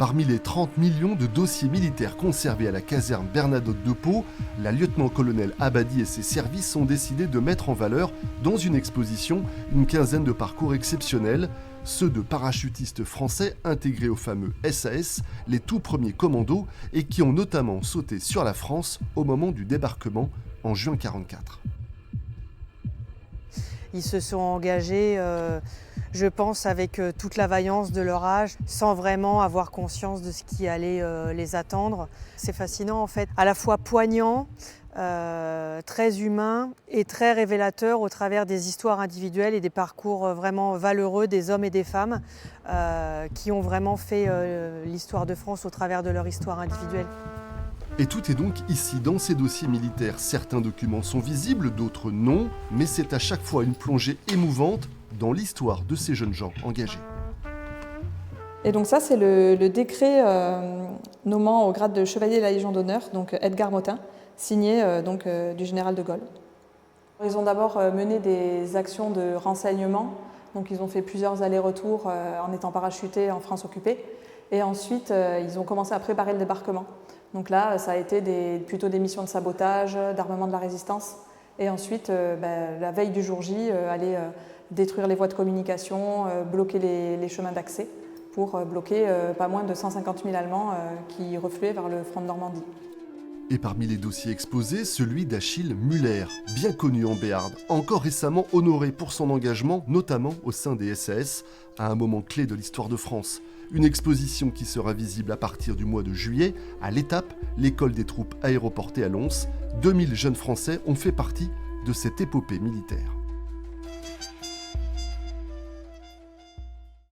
Parmi les 30 millions de dossiers militaires conservés à la caserne Bernadotte de Pau, la lieutenant-colonel Abadi et ses services ont décidé de mettre en valeur, dans une exposition, une quinzaine de parcours exceptionnels, ceux de parachutistes français intégrés au fameux SAS, les tout premiers commandos, et qui ont notamment sauté sur la France au moment du débarquement en juin 1944. Ils se sont engagés, je pense, avec toute la vaillance de leur âge, sans vraiment avoir conscience de ce qui allait les attendre. C'est fascinant en fait, à la fois poignant, très humain et très révélateur au travers des histoires individuelles et des parcours vraiment valeureux des hommes et des femmes qui ont vraiment fait l'histoire de France au travers de leur histoire individuelle. Et tout est donc ici, dans ces dossiers militaires. Certains documents sont visibles, d'autres non, mais c'est à chaque fois une plongée émouvante dans l'histoire de ces jeunes gens engagés. Et donc ça, c'est le décret nommant au grade de chevalier de la Légion d'honneur, donc Edgar Motin, signé du général de Gaulle. Ils ont d'abord mené des actions de renseignement, donc ils ont fait plusieurs allers-retours en étant parachutés en France occupée, et ensuite ils ont commencé à préparer le débarquement. Donc là, ça a été plutôt des missions de sabotage, d'armement de la résistance. Et ensuite, la veille du jour J, aller détruire les voies de communication, bloquer les chemins d'accès pour bloquer pas moins de 150 000 Allemands qui refluaient vers le front de Normandie. Et parmi les dossiers exposés, celui d'Achille Müller, bien connu en Béarn, encore récemment honoré pour son engagement, notamment au sein des SAS, à un moment clé de l'histoire de France. Une exposition qui sera visible à partir du mois de juillet à l'Étape, l'école des troupes aéroportées à Lons. 2000 jeunes Français ont fait partie de cette épopée militaire.